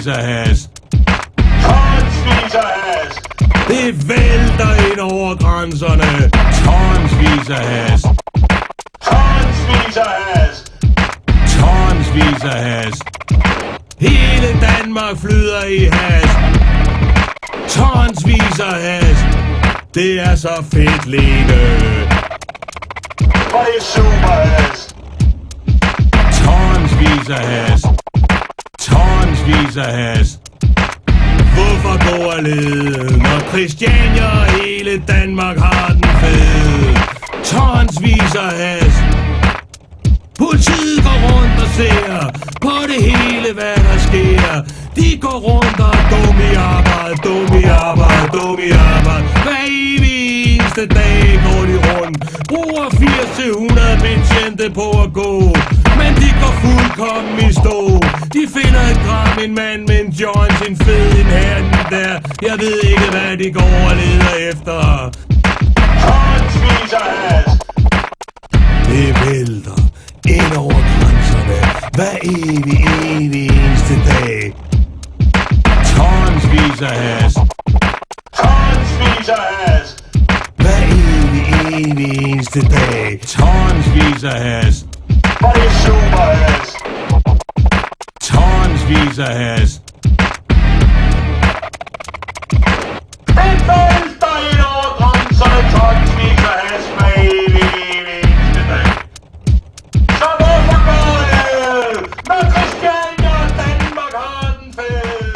Tonsvis af has. Tonsvis af has. Det vælter ind over grænserne. Tonsvis af has. Tonsvis af has. Tonsvis af has. Hele Danmark flyder i has. Tonsvis af has. Det er så fedt, Lene. Og det er super has. Tonsvis af has. Tonsvis af has. Hvorfor gå og lede, når Christiania og hele Danmark har den fede? Tonsvis af has. Politiet går rundt og ser på det hele, hvad der sker. De går rundt og dum i arbejde, dum i arbejde, dum i arbejde. Hver evig eneste dag går de rundt. Bruger 80-100 betjente på at gå. Men de går fuldkommen i stå. De finder et gram, en mand med en joint, en fed, en her, en der. Jeg ved ikke, hvad de går og leder efter. Tonsvis af has. Det vælter ind over grænserne hver evig eneste dag. Tonsvis af has. Tonsvis af has. Hver evig eneste dag. Tonsvis af has. Og det er super has. Tonsvis af has. Det vælter ind over grænserne. Tonsvis af has hver evig eneste dag. Så hvorfor går det, når Christiania og Danmark har den fede?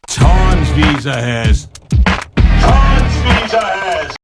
Tonsvis af has. Tonsvis af has.